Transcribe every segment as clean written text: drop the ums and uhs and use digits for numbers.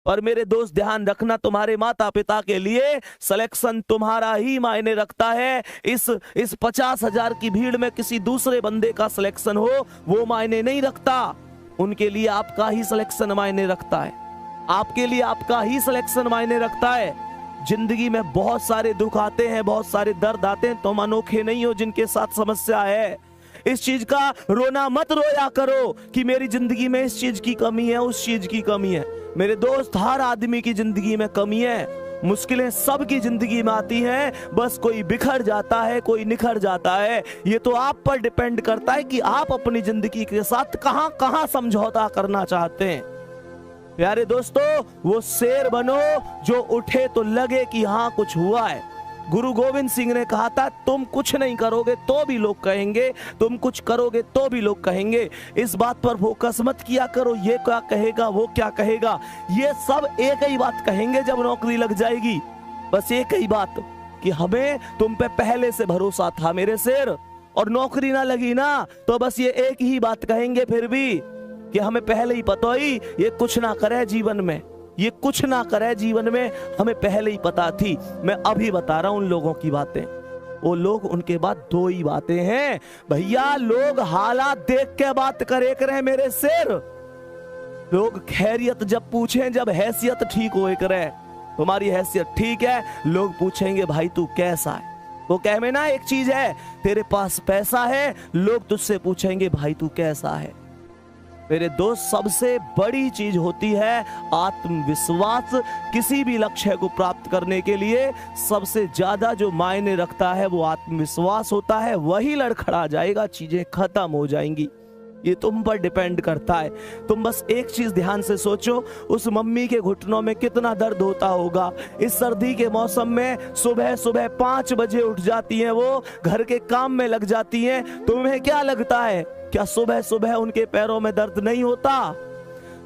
और मेरे दोस्त ध्यान रखना, तुम्हारे माता पिता के लिए सिलेक्शन तुम्हारा ही मायने रखता है। इस 50,000 की भीड़ में किसी दूसरे बंदे का सिलेक्शन हो वो मायने नहीं रखता। उनके लिए आपका ही सिलेक्शन मायने रखता है, आपके लिए आपका ही सिलेक्शन मायने रखता है। जिंदगी में बहुत सारे दुख आते हैं, बहुत सारे दर्द आते हैं, तुम अनोखे नहीं हो जिनके साथ समस्या है। इस चीज का रोना मत रोया करो कि मेरी जिंदगी में इस चीज की कमी है, उस चीज की कमी है। मेरे दोस्त, हर आदमी की जिंदगी में कमी है, मुश्किलें सबकी जिंदगी में आती हैं, बस कोई बिखर जाता है, कोई निखर जाता है। ये तो आप पर डिपेंड करता है कि आप अपनी जिंदगी के साथ कहां कहां समझौता करना चाहते हैं। प्यारे दोस्तों, वो शेर बनो जो उठे तो लगे कि हाँ कुछ हुआ है। गुरु गोविंद सिंह ने कहा था, तुम कुछ नहीं करोगे तो भी लोग कहेंगे, तुम कुछ करोगे तो भी लोग कहेंगे। इस बात पर फोकस मत किया करो, ये क्या कहेगा, वो क्या कहेगा। ये सब एक ही बात कहेंगे जब नौकरी लग जाएगी, बस एक ही बात कि हमें तुम पे पहले से भरोसा था मेरे शेर। और नौकरी ना लगी ना तो बस ये एक ही बात कहेंगे फिर भी कि हमें पहले ही पता ही ये कुछ ना करे जीवन में, ये कुछ ना करे जीवन में, हमें पहले ही पता थी। मैं अभी बता रहा हूं उन लोगों की बातें। वो लोग, उनके बाद दो ही बातें हैं भैया, लोग हालात देख के बात करे करे मेरे शेर। लोग खैरियत जब पूछें, जब हैसियत ठीक हो करे, तुम्हारी हैसियत ठीक है, लोग पूछेंगे भाई तू कैसा है। वो कह में ना एक चीज है, तेरे पास पैसा है, लोग तुझसे पूछेंगे भाई तू कैसा है। मेरे दोस्त, सबसे बड़ी चीज होती है आत्मविश्वास। किसी भी लक्ष्य को प्राप्त करने के लिए सबसे ज्यादा जो मायने रखता है वो आत्मविश्वास होता है। वही लड़खड़ा जाएगा, चीजें खत्म हो जाएंगी। ये तुम पर डिपेंड करता है। तुम बस एक चीज ध्यान से सोचो, उस मम्मी के घुटनों में कितना दर्द होता होगा। इस सर्दी के मौसम में सुबह सुबह 5 बजे उठ जाती हैं, वो घर के काम में लग जाती हैं। तुम्हें क्या लगता है, क्या सुबह सुबह उनके पैरों में दर्द नहीं होता?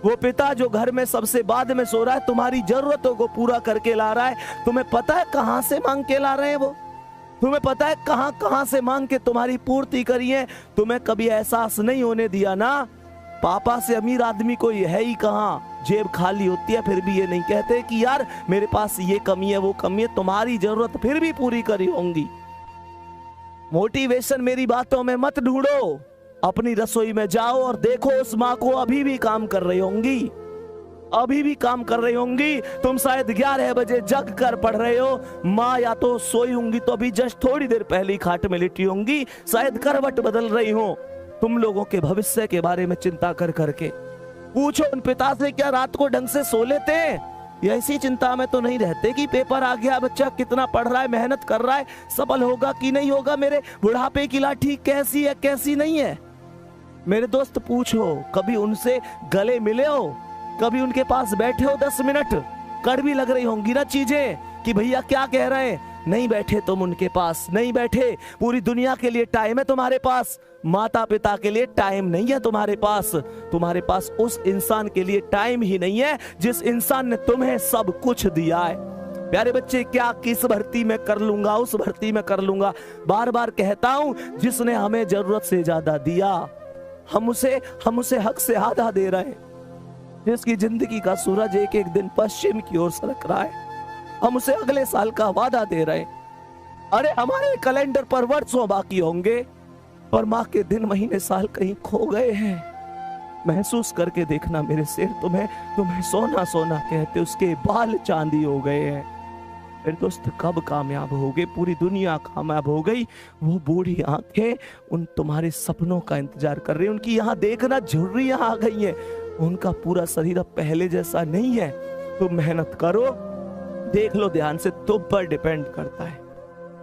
वो पिता जो घर में सबसे बाद में सो रहा है, तुम्हारी जरूरतों को पूरा करके ला रहा है, तुम्हें पता है कहां से मांग के ला रहे हैं वो? तुम्हें पता है कहां कहां से मांग के तुम्हारी पूर्ति करी है? तुम्हें कभी एहसास नहीं होने दिया ना, पापा से अमीर आदमी कोई है ही कहां। जेब खाली होती है फिर भी ये नहीं कहते कि यार मेरे पास ये कमी है, वो कमी है। तुम्हारी जरूरत फिर भी पूरी करी होंगी। मोटिवेशन मेरी बातों में मत ढूंढो, अपनी रसोई में जाओ और देखो उस माँ को अभी भी काम कर रही होंगी, अभी भी काम कर रही होंगी। तुम शायद 11 बजे जग कर पढ़ रहे हो, माँ या तो सोई होंगी तो अभी जस्ट थोड़ी देर पहले खाट में लेटी होंगी, शायद करवट बदल रही हो। तुम लोगों के भविष्य के बारे में चिंता कर करके पूछो उन पिता से, क्या रात को ढंग से सो लेते हैं? ऐसी चिंता में तो नहीं रहते कि पेपर आ गया, बच्चा कितना पढ़ रहा है, मेहनत कर रहा है, सफल होगा कि नहीं होगा, मेरे बुढ़ापे की लाठी कैसी है कैसी नहीं है। मेरे दोस्त पूछो, कभी उनसे गले मिले हो, कभी उनके पास बैठे हो 10 मिनट? कड़वी लग रही होंगी ना चीजें कि भैया क्या कह रहे हैं, नहीं बैठे तुम उनके पास, नहीं बैठे। पूरी दुनिया के लिए टाइम है तुम्हारे पास, माता पिता के लिए टाइम नहीं है तुम्हारे पास। तुम्हारे पास उस इंसान के लिए टाइम ही नहीं है जिस इंसान ने तुम्हें सब कुछ दिया है। प्यारे बच्चे, क्या किस भर्ती में कर लूंगा, उस भर्ती में कर लूंगा, बार बार कहता हूं, जिसने हमें जरूरत से ज्यादा दिया, हम उसे हक से आधा दे रहे हैं। जिसकी जिंदगी का सूरज एक एक दिन पश्चिम की ओर सरक रहा है, हम उसे अगले साल का वादा दे रहे हैं। अरे हमारे कैलेंडर पर वर्षों बाकी होंगे और माँ के दिन महीने साल कहीं खो गए हैं। महसूस करके देखना मेरे शेर, तुम्हें सोना सोना कहते उसके बाल चांदी हो गए हैं। मेरे दोस्त, कब कामयाब हो गए? पूरी दुनिया कामयाब हो गई, वो बूढ़ी आंखें उन तुम्हारे सपनों का इंतजार कर रही है। उनकी यहाँ देखना झुर्रियां आ गई हैं, उनका पूरा शरीर अब पहले जैसा नहीं है। तुम मेहनत करो, देख लो ध्यान से, तुम पर डिपेंड करता है,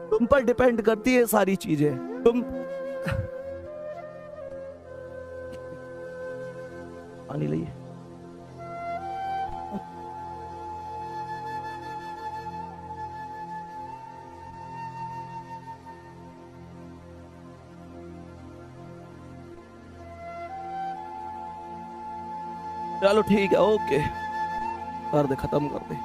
तुम पर डिपेंड करती है सारी चीजें। तुम पानी लाइए। चलो ठीक है, ओके, कर दे, खत्म कर दे।